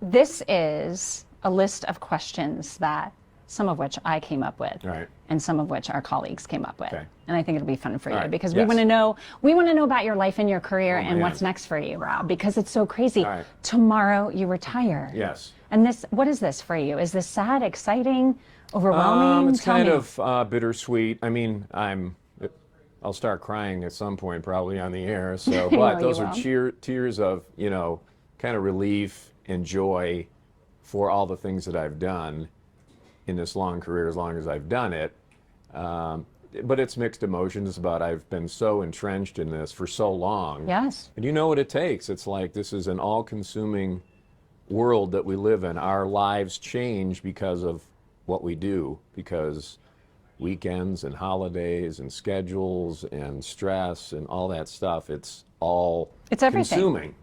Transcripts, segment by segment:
this is a list of questions that some of which I came up with, Right. and some of which our colleagues came up with. Okay. And I think it'll be fun for you Right. because Yes. we want to know about your life and your career and man. what's next for you, Rob, because it's so crazy. All right. Tomorrow you retire. Yes. And what is this for you? Is this sad, exciting, overwhelming? It's Tell kind me. of bittersweet. I mean, I'll start crying at some point, probably on the air. So, know but you those are will. tears of, kind of relief and joy for all the things that I've done in this long career, as long as I've done it. But it's mixed emotions about I've been so entrenched in this for so long. Yes. And you know what it takes. It's like this is an all-consuming world that we live in. Our lives change because of what we do, because weekends and holidays and schedules and stress and all that stuff, it's all It's everything. consuming.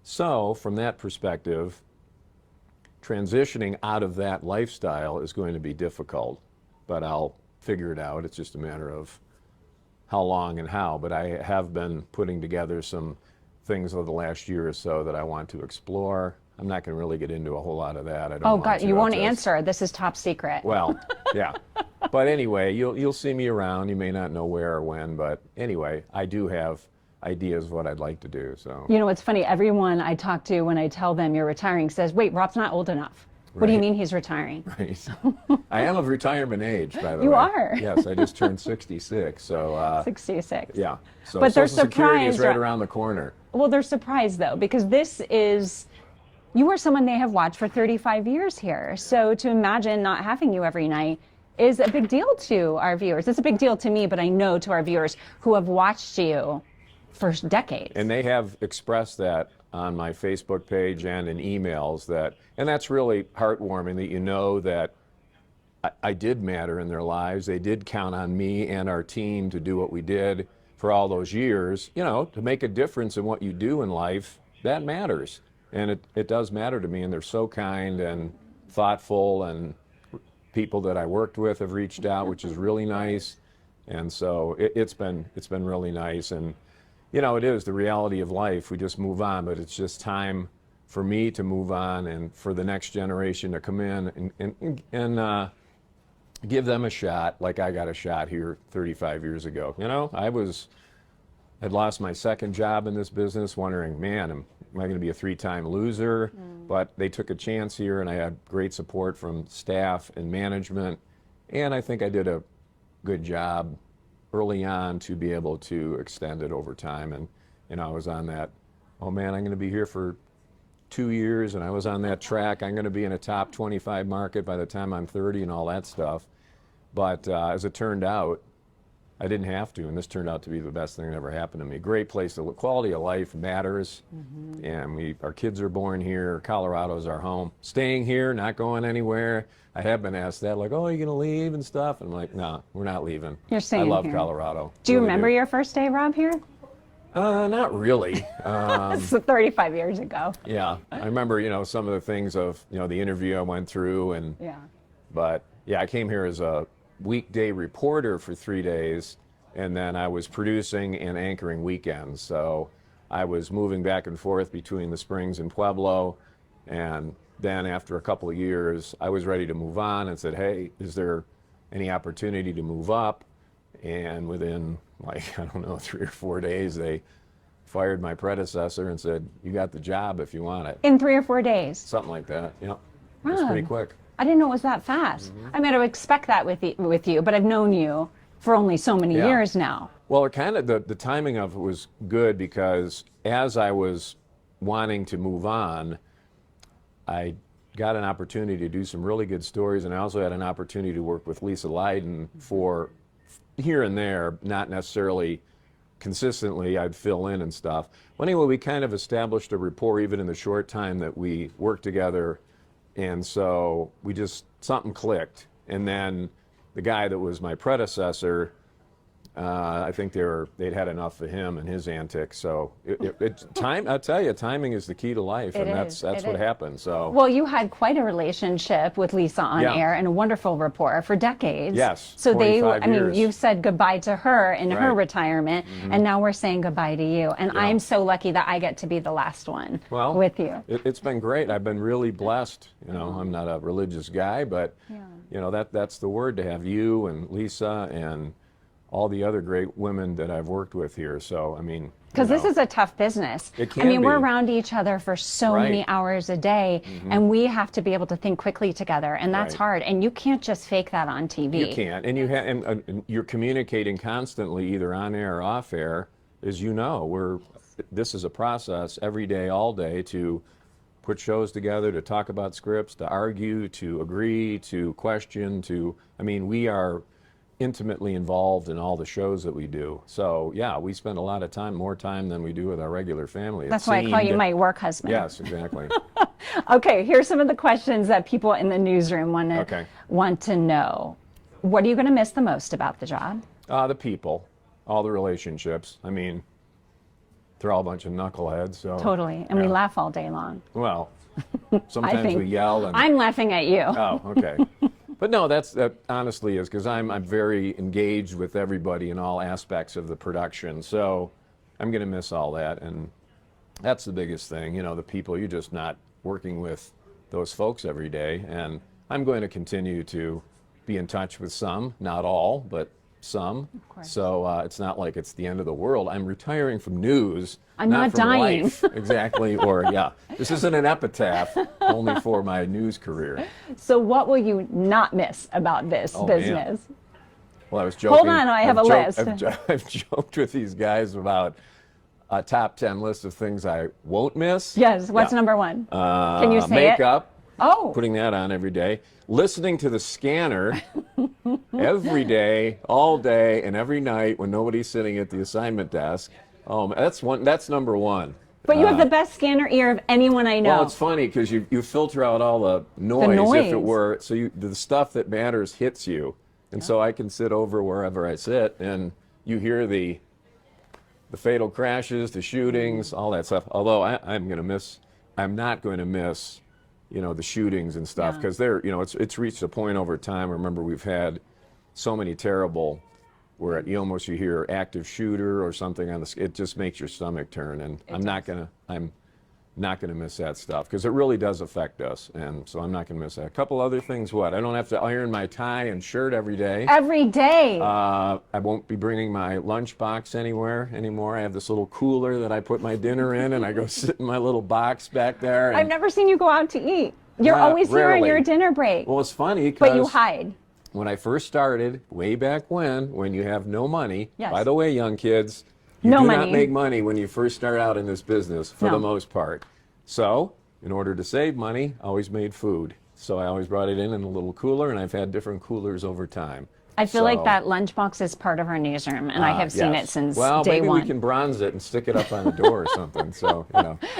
So from that perspective, transitioning out of that lifestyle is going to be difficult, but I'll figure it out. It's just a matter of how long and how. But I have been putting together some things over the last year or so that I want to explore. I'm not going to really get into a whole lot of that. I don't Oh, want God, to. you I'll won't just- answer. This is top secret. Well, yeah. But anyway, you'll see me around. You may not know where or when, but anyway, I do have ideas of what I'd like to do. So You know, it's funny. Everyone I talk to when I tell them you're retiring says, wait, Rob's not old enough. What do you Right. mean he's retiring? Right. I am of retirement age, by the way. You are. Yes, I just turned 66. So 66. yeah. So But they're Social Security is surprised, right right? around the corner. Well, they're surprised, though, because you are someone they have watched for 35 years here. So to imagine not having you every night is a big deal to our viewers. It's a big deal to me, but I know to our viewers who have watched you for decades. And they have expressed that on my Facebook page and in emails and that's really heartwarming that you know that I did matter in their lives. They did count on me and our team to do what we did for all those years, to make a difference in what you do in life. That matters. And it does matter to me. And they're so kind and thoughtful, and people that I worked with have reached out, which is really nice. And so it's been really nice. And it is the reality of life. We just move on, but it's just time for me to move on and for the next generation to come in and give them a shot like I got a shot here 35 years ago. I'd lost my second job in this business, wondering, man, am I going to be a 3-time loser? But they took a chance here, and I had great support from staff and management, and I think I did a good job early on to be able to extend it over time. And I was on that, oh man, I'm going to be here for 2 years, and I was on that track. I'm going to be in a top 25 market by the time I'm 30 and all that stuff. But as it turned out, I didn't have to, and this turned out to be the best thing that ever happened to me. Great place to live. Quality of life matters, and our kids are born here. Colorado's our home. Staying here, not going anywhere. I have been asked that, like, oh, are you going to leave and stuff? And I'm like, no, we're not leaving. You're staying I love here. Colorado. Do you Really remember your first day, Rob, here? Not really. It's 35 years ago. Yeah, I remember, some of the things of, the interview I went through, Yeah. but yeah, I came here as a weekday reporter for 3 days, and then I was producing and anchoring weekends. So I was moving back and forth between the Springs and Pueblo, and then after a couple of years, I was ready to move on and said, hey, is there any opportunity to move up? And within, 3 or 4 days, they fired my predecessor and said, you got the job if you want it. In 3 or 4 days. Something like that, yeah. It's Rob, pretty quick. I didn't know it was that fast. I mean, I would expect that with you, but I've known you for only so many Yeah. years now. Well, it kind of the timing of it was good because as I was wanting to move on, I got an opportunity to do some really good stories, and I also had an opportunity to work with Lisa Leiden for here and there, not necessarily consistently. I'd fill in and stuff. Well, anyway, we kind of established a rapport even in the short time that we worked together, and so something clicked. And then the guy that was my predecessor, I think they'd had enough of him and his antics. So time. I tell you, timing is the key to life, and that's what happened. So well, you had quite a relationship with Lisa on air and a wonderful rapport for decades. Yes. So 25 I mean, years. you said goodbye to her in her Right. retirement, and now we're saying goodbye to you. And Yeah. I'm so lucky that I get to be the last one with you. It's been great. I've been really blessed. You know, I'm not a religious guy, but you know that's the word, to have you and Lisa and all the other great women that I've worked with here. So, I mean, because this is a tough business. It can I mean, we're be. around each other for so many hours a day, and we have to be able to think quickly together, and that's hard. And you can't just fake that on TV. You can't, and and you're communicating constantly, either on air or off air. As you know, this is a process every day, all day, to put shows together, to talk about scripts, to argue, to agree, to question, I mean, we are intimately involved in all the shows that we do. So yeah, we spend a lot of time, more time than we do with our regular family. That's why I call you my work husband. Yes, exactly. Okay, here's some of the questions that people in the newsroom want to know. What are you going to miss the most about the job? The people, all the relationships. I mean, they're all a bunch of knuckleheads. So Totally, and we laugh all day long. Well, sometimes we yell. And I'm laughing at you. Oh, okay. But no, that honestly is because I'm very engaged with everybody in all aspects of the production. So I'm going to miss all that, and that's the biggest thing. You know, the people, you're just not working with those folks every day, and I'm going to continue to be in touch with some, not all, but some. Of course. So it's not like it's the end of the world. I'm retiring from news. I'm not from dying. Life. Exactly. Or this isn't an epitaph, only for my news career. So what will you not miss about this business? Man. Well, I was joking. Hold on, I have a list. I've joked with these guys about a top 10 list of things I won't miss. Yes. What's number one? Can you say makeup. Oh. Putting that on every day. Listening to the scanner every day, all day, and every night when nobody's sitting at the assignment desk. That's number one. But you have the best scanner ear of anyone I know. Well, it's funny because you filter out all the noise, if it were, so the stuff that matters hits you. And so I can sit over wherever I sit, and you hear the fatal crashes, the shootings, all that stuff. Although I'm not going to miss, the shootings and stuff, because it's reached a point over time. Remember, we've had so many terrible, where you hear active shooter or something on it just makes your stomach turn, and I'm not gonna miss that stuff, because it really does affect us, and so I'm not gonna miss that. A couple other things. I don't have to iron my tie and shirt every day. Every day. I won't be bringing my lunchbox anymore. I have this little cooler that I put my dinner in, and I go sit in my little box back there. I've never seen you go out to eat. You're always here on your dinner break. Well, it's funny, but you hide. When I first started, way back when you have no money, yes. By the way, young kids, you do not make money when you first start out in this business, for the most part. So, in order to save money, I always made food. So I always brought it in a little cooler, and I've had different coolers over time. I feel like that lunchbox is part of our newsroom, and I have seen it since day one. Maybe we can bronze it and stick it up on the door or something. So,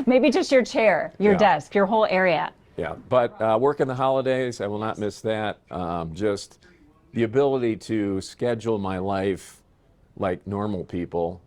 Maybe just your chair, your desk, your whole area. Yeah, but working the holidays, I will not miss that. Just the ability to schedule my life like normal people.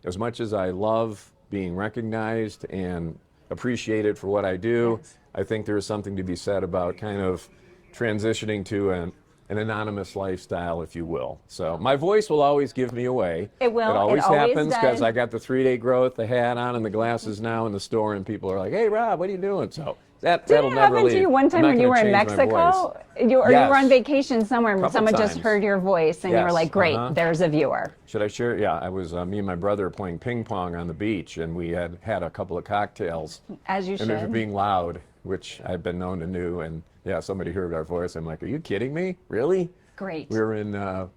As much as I love being recognized and appreciated for what I do, yes. I think there is something to be said about kind of transitioning to an anonymous lifestyle, if you will. So my voice will always give me away. It will. It always happens, because I got the 3-day growth, the hat on, and the glasses now in the store, and people are like, "Hey, Rob, what are you doing?" So that'll never leave. Did it happen to you one time when you were in Mexico? You were on vacation somewhere, and someone just heard your voice, and you were like, "Great, there's a viewer." Should I share? Yeah, I was. Me and my brother playing ping pong on the beach, and we had a couple of cocktails. As you should. And they were being loud, which I've been known to do. And somebody heard our voice. I'm like, "Are you kidding me? Really?" Great. We were in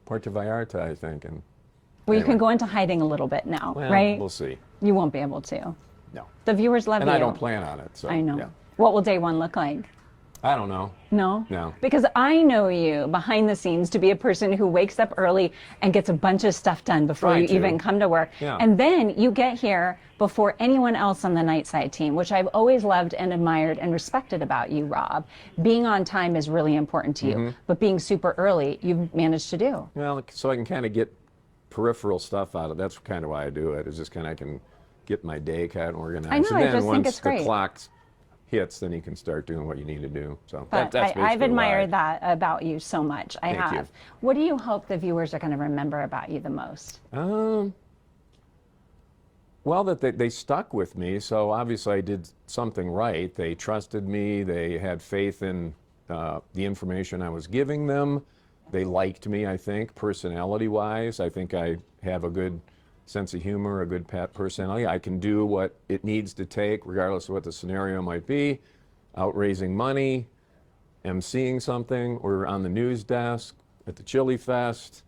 Puerto Vallarta, I think, and. Well, you can go into hiding a little bit now, well, right? We'll see. You won't be able to. No. The viewers love you. And I don't plan on it. So, I know. Yeah. What will day one look like? I don't know. No? No. Because I know you behind the scenes to be a person who wakes up early and gets a bunch of stuff done before you even come to work. Yeah. And then you get here before anyone else on the Nightside team, which I've always loved and admired and respected about you, Rob. Being on time is really important to you, but being super early, you've managed to do. Well, so I can kind of get peripheral stuff out of. That's kind of why I do it. Is just kind of I can get my day kind of organized. I know, And I then just think once it's the great. clock hits, then you can start doing what you need to do. So But that's I've basically admired why. that about you so much. I Thank you. have. What do you hope the viewers are going to remember about you the most? Well, that they stuck with me, so obviously I did something right. They trusted me. They had faith in the information I was giving them. They liked me, I think, personality-wise. I think I have a good sense of humor, a good personality. I can do what it needs to take, regardless of what the scenario might be. Out raising money, emceeing something, or on the news desk, at the Chili Fest,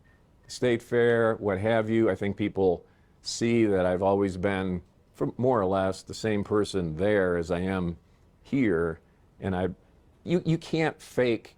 State Fair, what have you. I think people see that I've always been, for more or less, the same person there as I am here. And you can't fake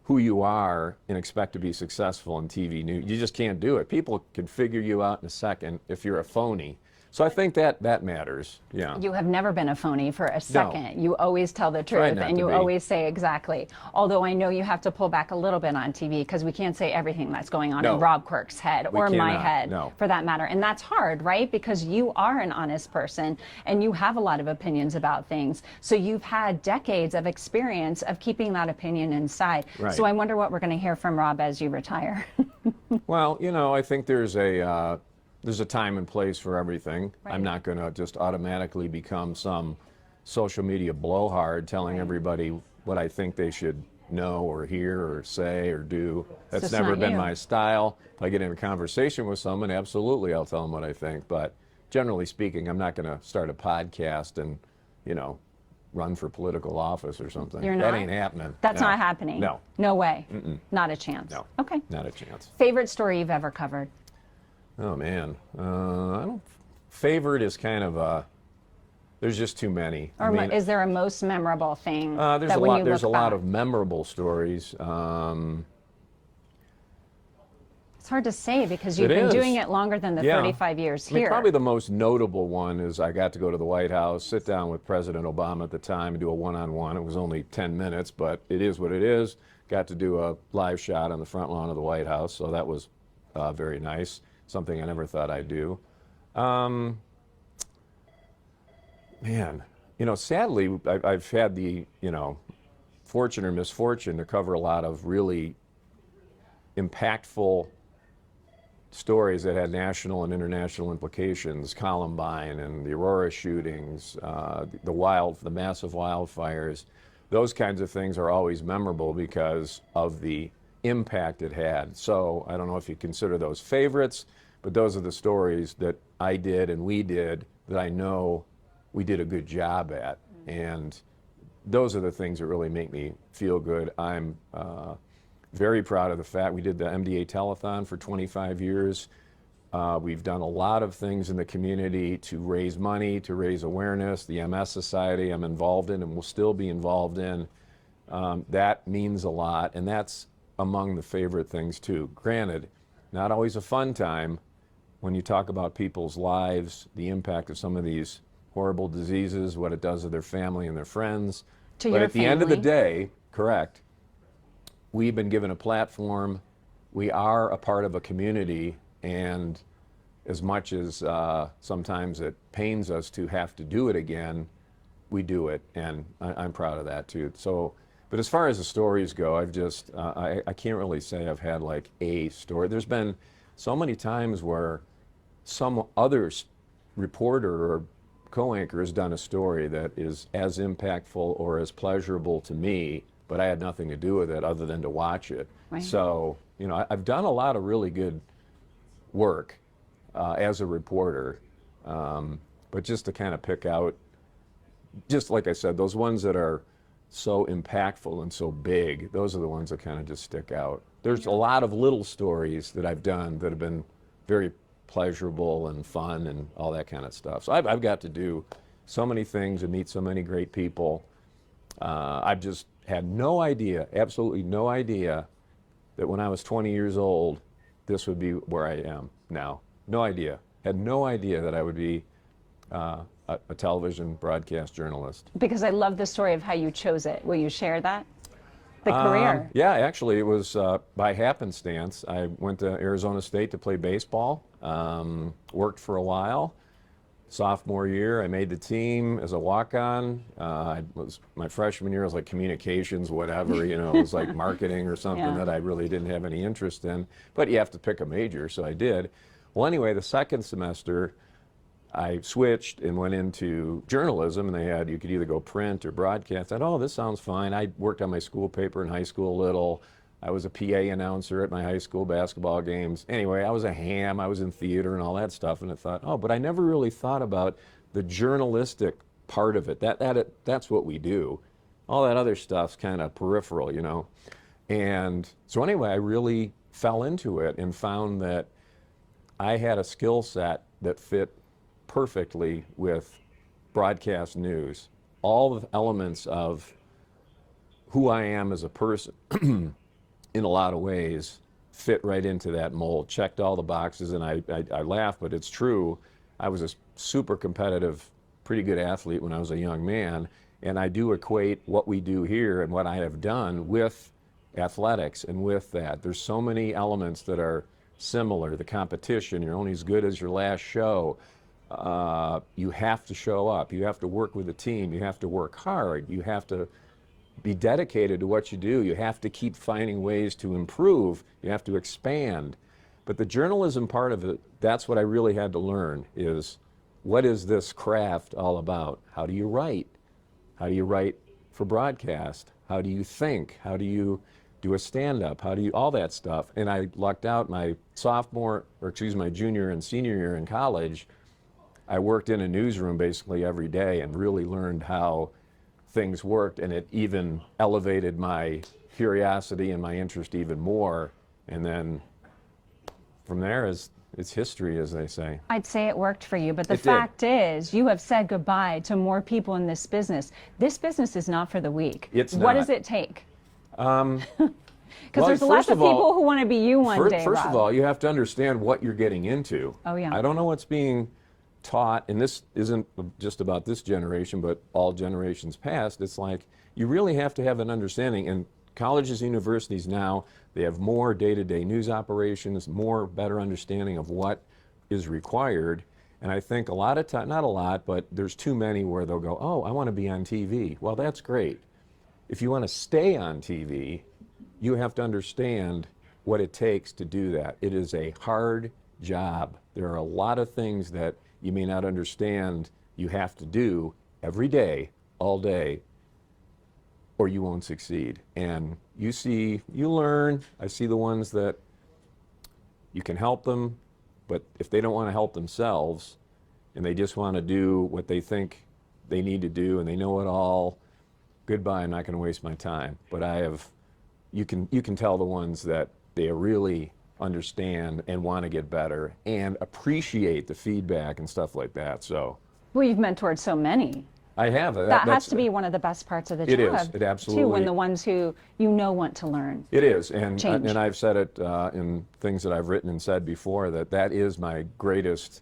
who you are and expect to be successful in TV news. You just can't do it. People can figure you out in a second if you're a phony. So I think that matters. Yeah. You have never been a phony for a second. You always tell the Try truth not and to you be. always say exactly. Although I know you have to pull back a little bit on TV because we can't say everything that's going on No. in Rob Quirk's head We or my cannot, head no. for that matter. And that's hard, right? Because you are an honest person and you have a lot of opinions about things. So you've had decades of experience of keeping that opinion inside. Right. So I wonder what we're going to hear from Rob as you retire. Well, I think there's a time and place for everything. Right. I'm not going to just automatically become some social media blowhard telling everybody what I think they should know or hear or say or do. That's just never not been you. my style. If I get in a conversation with someone, absolutely I'll tell them what I think. But generally speaking, I'm not going to start a podcast and, run for political office or something. You're That not? ain't happening. That's No. not happening. No. No way. Not a chance. No. Okay. Not a chance. Favorite story you've ever covered? Oh man, I don't. Favorite is kind of there's just too many. Or is there a most memorable thing There's that a when lot. you There's a look lot back- of memorable stories. It's hard to say because you've It been is. doing it longer than the Yeah. 35 years I mean, here. probably the most notable one is I got to go to the White House, sit down with President Obama at the time, and do a one-on-one. It was only 10 minutes, but it is what it is. Got to do a live shot on the front lawn of the White House, so that was very nice. Something I never thought I'd do. Man, sadly, I've had the, fortune or misfortune to cover a lot of really impactful stories that had national and international implications. Columbine and the Aurora shootings, the massive wildfires. Those kinds of things are always memorable because of the impact it had. So I don't know if you consider those favorites, but those are the stories that I did and we did that I know we did a good job at. And those are the things that really make me feel good. I'm very proud of the fact we did the MDA telethon for 25 years. We've done a lot of things in the community to raise money, to raise awareness. The MS Society I'm involved in and will still be involved in. That means a lot, and that's among the favorite things too. Granted, not always a fun time when you talk about people's lives, the impact of some of these horrible diseases, what it does to their family and their friends. To But your at the end of the family. day, correct, we've been given a platform. We are a part of a community, and as much as sometimes it pains us to have to do it again, we do it, and I'm proud of that too. So, but as far as the stories go, I've just, I can't really say I've had like a story. There's been so many times where some other reporter or co-anchor has done a story that is as impactful or as pleasurable to me, but I had nothing to do with it other than to watch it. Right. So, I've done a lot of really good work as a reporter, but just to kind of pick out, just like I said, those ones that are so impactful and so big, those are the ones that kind of just stick out. There's a lot of little stories that I've done that have been very pleasurable and fun and all that kind of stuff. So I've got to do so many things and meet so many great people. I've just had no idea, absolutely no idea, that when I was 20 years old, this would be where I am now. No idea. Had no idea that I would be a television broadcast journalist. Because I love the story of how you chose it. Will you share that? the career? Yeah, actually, it was by happenstance. I went to Arizona State to play baseball, worked for a while. Sophomore year, I made the team as a walk-on. My freshman year, I was like communications, whatever, it was like marketing or something that I really didn't have any interest in. But you have to pick a major, so I did. Well, anyway, the second semester, I switched and went into journalism, and they had, you could either go print or broadcast. I thought, oh, this sounds fine. I worked on my school paper in high school a little. I was a PA announcer at my high school basketball games. Anyway, I was a ham. I was in theater and all that stuff, and I thought, oh, but I never really thought about the journalistic part of it. That's what we do. All that other stuff's kind of peripheral, And so anyway, I really fell into it and found that I had a skill set that fit perfectly with broadcast news. All the elements of who I am as a person in a lot of ways fit right into that mold, checked all the boxes, and I laugh, but it's true. I was a super competitive, pretty good athlete when I was a young man, and I do equate what we do here and what I have done with athletics and with that. There's so many elements that are similar. The competition, you're only as good as your last show. You have to show up. You have to work with a team. You have to work hard. You have to be dedicated to what you do. You have to keep finding ways to improve. You have to expand. But the journalism part of it, that's what I really had to learn, is what is this craft all about? How do you write? How do you write for broadcast? How do you think? How do you do a stand-up? How do you, all that stuff. And I lucked out my junior and senior year in college. I worked in a newsroom basically every day and really learned how things worked, and it even elevated my curiosity and my interest even more. And then from there, it's history, as they say. I'd say it worked for you, but the fact is, you have said goodbye to more people in this business. This business is not for the weak. It's not. What does it take? Because there's lots of of all, people who want to be you one day, First Rob. of all, you have to understand what you're getting into. Oh, yeah. I don't know what's being taught, and this isn't just about this generation, but all generations past. It's like you really have to have an understanding. And colleges, universities now, they have more day-to-day news operations, more better understanding of what is required. And I think a lot of time, not a lot, but there's too many where they'll go, oh, I want to be on TV. Well, that's great. If you want to stay on TV, you have to understand what it takes to do that. It is a hard job. There are a lot of things that you may not understand you have to do every day, all day, or you won't succeed. And you learn. I see the ones that you can help them, but if they don't want to help themselves and they just want to do what they think they need to do and they know it all, goodbye, I'm not going to waste my time. But you can tell the ones that they really understand and want to get better and appreciate the feedback and stuff like that. So, well, you've mentored so many. I have. That has to be one of the best parts of the job. It is. It absolutely. Too, when the ones who want to learn. It is, and change. And I've said it in things that I've written and said before, that is my greatest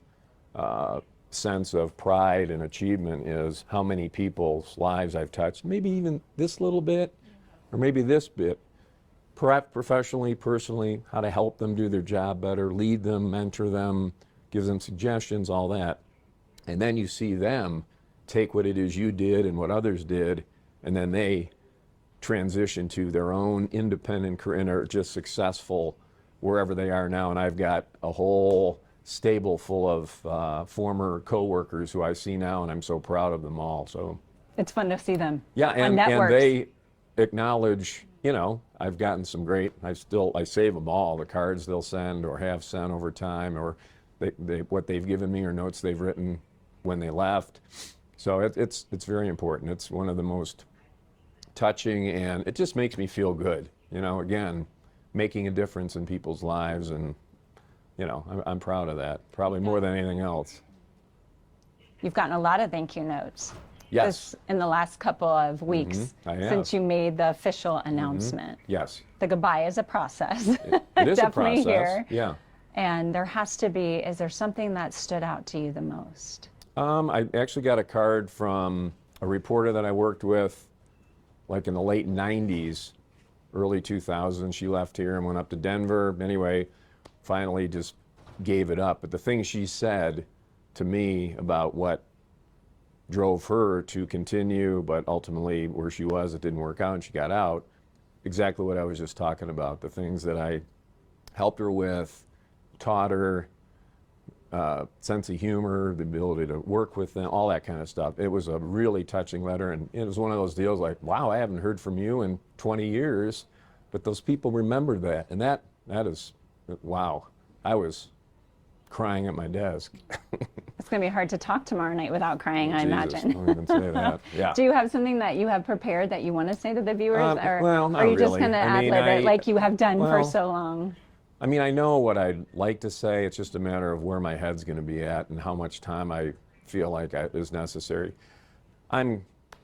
sense of pride and achievement, is how many people's lives I've touched. Maybe even this little bit, or maybe this bit. Professionally, personally, how to help them do their job better, lead them, mentor them, give them suggestions, all that. And then you see them take what it is you did and what others did, and then they transition to their own independent career and are just successful wherever they are now. And I've got a whole stable full of former coworkers who I see now, and I'm so proud of them all. So it's fun to see them. Yeah, and they acknowledge, I've gotten some great, I save them all, the cards they'll send or have sent over time, or what they've given me or notes they've written when they left. So it's very important. It's one of the most touching, and it just makes me feel good. Again, making a difference in people's lives, and I'm proud of that, probably more than anything else. You've gotten a lot of thank you notes. Yes. In the last couple of weeks, since you made the official announcement. Yes. The goodbye is a process. It is Definitely a process. Here. Yeah. And there has to be, is there something that stood out to you the most? I actually got a card from a reporter that I worked with like in the late 90s, early 2000s. She left here and went up to Denver. Anyway, finally just gave it up. But the thing she said to me about what drove her to continue, but ultimately where she was, it didn't work out and she got out, exactly what I was just talking about. The things that I helped her with, taught her, sense of humor, the ability to work with them, all that kind of stuff. It was a really touching letter, and it was one of those deals like, wow, I haven't heard from you in 20 years, but those people remembered that, and that is, wow. I was crying at my desk. It's going to be hard to talk tomorrow night without crying, I Jesus, imagine. don't even say that. Yeah. Do you have something that you have prepared that you want to say to the viewers, well, not or you just really. kind of I mean, ad-lib it like you have done for well, so long? I mean, I know what I'd like to say. It's just a matter of where my head's going to be at and how much time I feel like is necessary.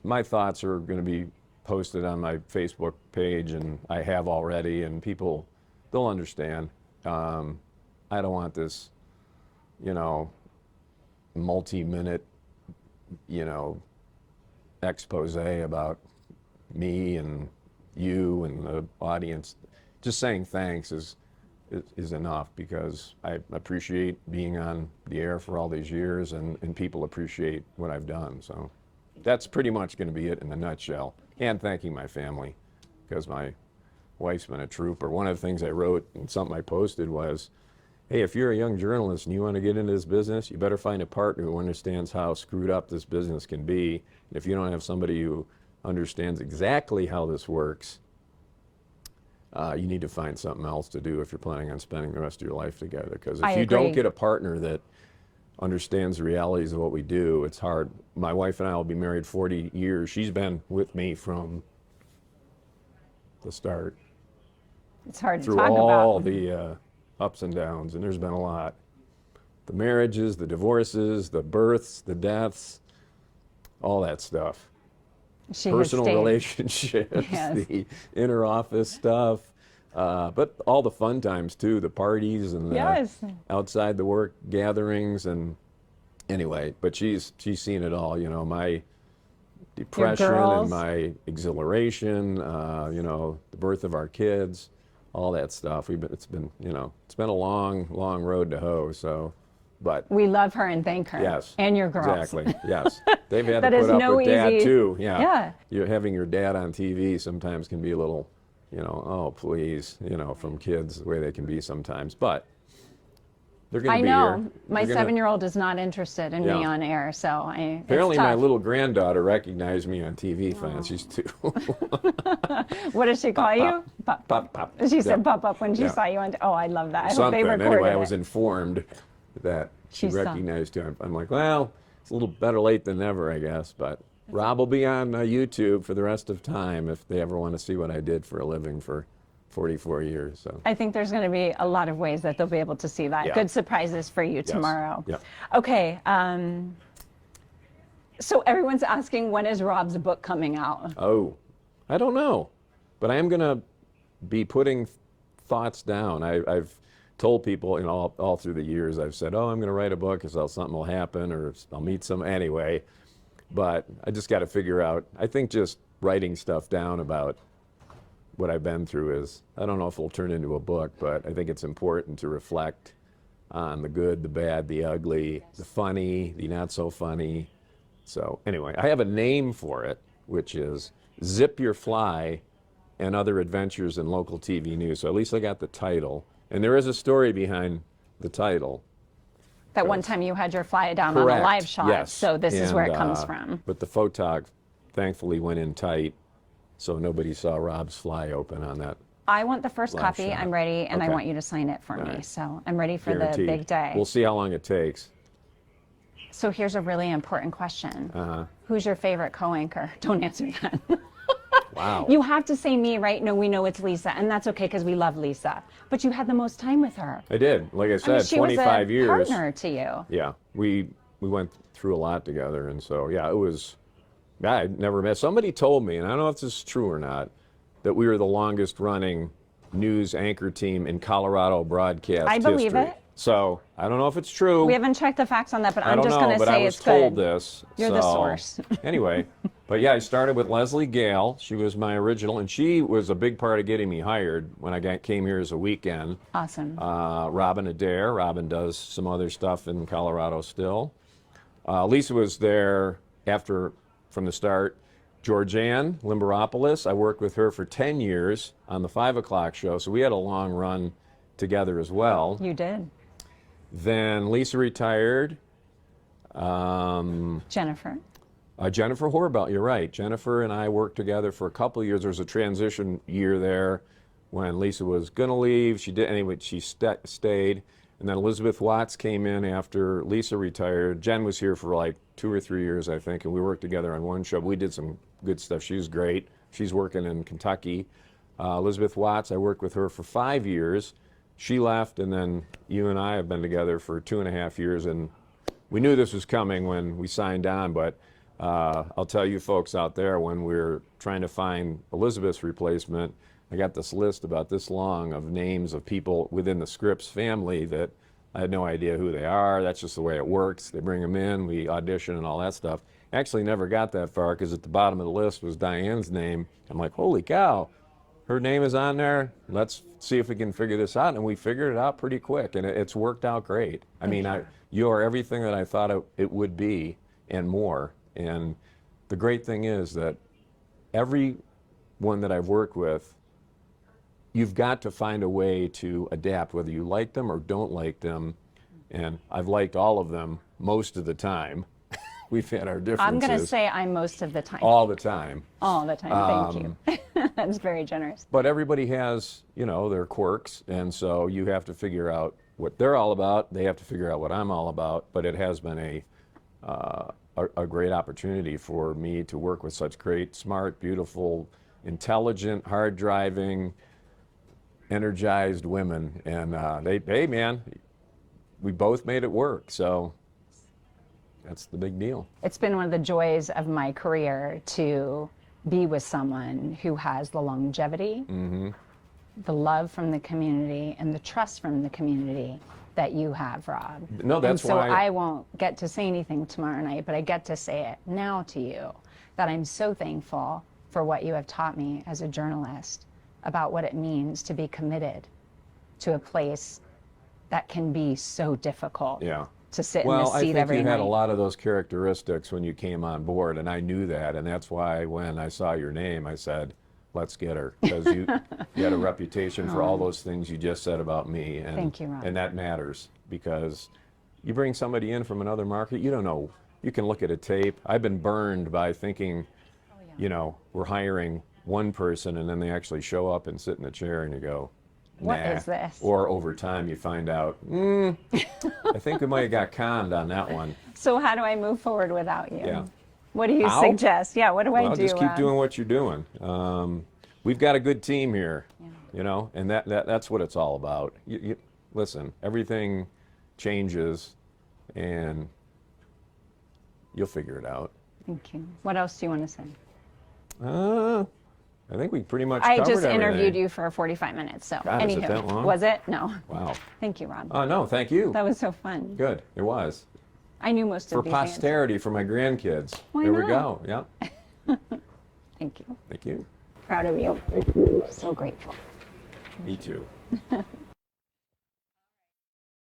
My thoughts are going to be posted on my Facebook page, and I have already, and people, they'll understand. I don't want this, multi-minute, expose about me and you and the audience. Just saying thanks is enough, because I appreciate being on the air for all these years, and people appreciate what I've done. So that's pretty much going to be it in a nutshell. And thanking my family, because my wife's been a trooper. One of the things I wrote and something I posted was, hey, if you're a young journalist and you want to get into this business, you better find a partner who understands how screwed up this business can be. And if you don't have somebody who understands exactly how this works, you need to find something else to do if you're planning on spending the rest of your life together. Because if you don't get a partner that understands the realities of what we do, it's hard. My wife and I will be married 40 years. She's been with me from the start. It's hard to through talk all about. the ups and downs, and there's been a lot. The marriages, the divorces, the births, the deaths, all that stuff. She has Personal stayed. relationships, Yes. the inner office stuff, but all the fun times too, the parties and the Yes. outside the work gatherings, and anyway, but she's seen it all, my depression girls. and my exhilaration, the birth of our kids, all that stuff. It's been a long long road to hoe, so. But We love her and thank her. yes, And your girls. exactly. Yes, they've had That to is put up no with dad easy- too. Yeah. Yeah. You're having your dad on TV sometimes can be a little, oh please, from kids the way they can be sometimes. But they're going I to be know. here. My They're gonna- 7-year-old is not interested in me Yeah. on air, so Apparently, it's my tough. little granddaughter recognized me on TV. She's 2. What does she call you? Pop. Pop, pop. She said Yeah. pop up when she Yeah. saw you on. Oh, I love that. I hope Something. they recorded Anyway, I it. was informed that she She saw. recognized you. I'm like, well, it's a little better late than never, I guess. But Rob will be on YouTube for the rest of time if they ever want to see what I did for a living for 44 years. So. I think there's going to be a lot of ways that they'll be able to see that. Yeah. Good surprises for you tomorrow. Yeah. Okay. So everyone's asking, when is Rob's book coming out? Oh, I don't know, but I am going to be putting thoughts down. I've told people, all through the years, I've said, oh, I'm going to write a book because something will happen or I'll meet some anyway. But I just got to figure out, I think just writing stuff down about what I've been through is, I don't know if it'll turn into a book, but I think it's important to reflect on the good, the bad, the ugly, the funny, the not so funny. So anyway, I have a name for it, which is Zip Your Fly and Other Adventures in Local TV News. So at least I got the title. And there is a story behind the title. That one time you had your fly down on Correct. a live shot. Yes. So this is where it And, comes from. But the photog thankfully went in tight, so nobody saw Rob's fly open on that. I want the first Live copy. shot. I'm ready, and I Okay. want you to sign it for me. right. So I'm ready for Guaranteed. the big day. We'll see how long it takes. So here's a really important question. Uh-huh. Who's your favorite co-anchor? Don't answer that. Wow. You have to say me, right? No, we know it's Lisa, and that's okay because we love Lisa. But you had the most time with her. I did. Like I said, I mean, she 25 was a years. partner to you. Yeah, we went through a lot together, and so yeah, it was. I never met. Somebody told me, and I don't know if this is true or not, that we were the longest running news anchor team in Colorado broadcast I believe history. it. So I don't know if it's true. We haven't checked the facts on that, but I I'm don't just know, going to but I say was it's told good. this. You're the so, source. Anyway, but yeah, I started with Leslie Gale. She was my original, and she was a big part of getting me hired when I came here as a weekend. Awesome. Robin Adair. Robin does some other stuff in Colorado still. Lisa was there from the start. Georgianne Limberopoulos, I worked with her for 10 years on the 5 o'clock show, so we had a long run together as well. You did. Then Lisa retired. Jennifer. Jennifer Horbelt, you're right. Jennifer and I worked together for a couple of years. There was a transition year there when Lisa was going to leave. She did anyway. She stayed, and then Elizabeth Watts came in after Lisa retired. Jen was here for like 2 or 3 years, I think, and we worked together on one show. We did some good stuff. She was great. She's working in Kentucky. Elizabeth Watts, I worked with her for 5 years. She left, and then you and I have been together for 2.5 years, and we knew this was coming when we signed on, but I'll tell you folks out there, when we're trying to find Elizabeth's replacement, I got this list about this long of names of people within the Scripps family that I had no idea who they are. That's just the way it works. They bring them in, we audition and all that stuff. Actually never got that far because at the bottom of the list was Diane's name. I'm like, holy cow, her name is on there. Let's see if we can figure this out. And we figured it out pretty quick, and it's worked out great. I mean, you are everything that I thought it would be and more. And the great thing is that everyone that I've worked with, you've got to find a way to adapt, whether you like them or don't like them. And I've liked all of them most of the time. We've had our differences. I'm going to say I'm most of the time. All the time. All the time. Thank you. That's very generous. But everybody has, their quirks, and so you have to figure out what they're all about. They have to figure out what I'm all about. But it has been a great opportunity for me to work with such great, smart, beautiful, intelligent, hard-driving, energized women. And hey, man, we both made it work. So that's the big deal. It's been one of the joys of my career to be with someone who has the longevity, the love from the community, and the trust from the community that you have, Rob. No, that's why. why I won't get to say anything tomorrow night, but I get to say it now to you, that I'm so thankful for what you have taught me as a journalist about what it means to be committed to a place that can be so difficult. Yeah. To sit in this seat every night. Well, I think you had a lot of those characteristics when you came on board, and I knew that, and that's why when I saw your name, I said, let's get her, because you had a reputation for all those things you just said about me. And, thank you, Rob. And that matters, because you bring somebody in from another market, you don't know. You can look at a tape. I've been burned by thinking, we're hiring one person, and then they actually show up and sit in a chair, and you go, what is this? Or over time you find out, I think we might have got conned on that one. So how do I move forward without you? Yeah. What do you suggest? Yeah, what do I do? Just keep doing what you're doing. We've got a good team here, and that's what it's all about. Listen, everything changes, and you'll figure it out. Thank you. What else do you want to say? I think we pretty much covered everything. I just interviewed you for 45 minutes, so God, anywho. is it that long? Was it? No. Wow. Thank you, Rob. Oh, no, thank you. That was so fun. Good, it was. I knew most of these For posterity, for my grandkids. Why There not? we go, yep. Thank you. Thank you. Proud of you. So grateful. Me too.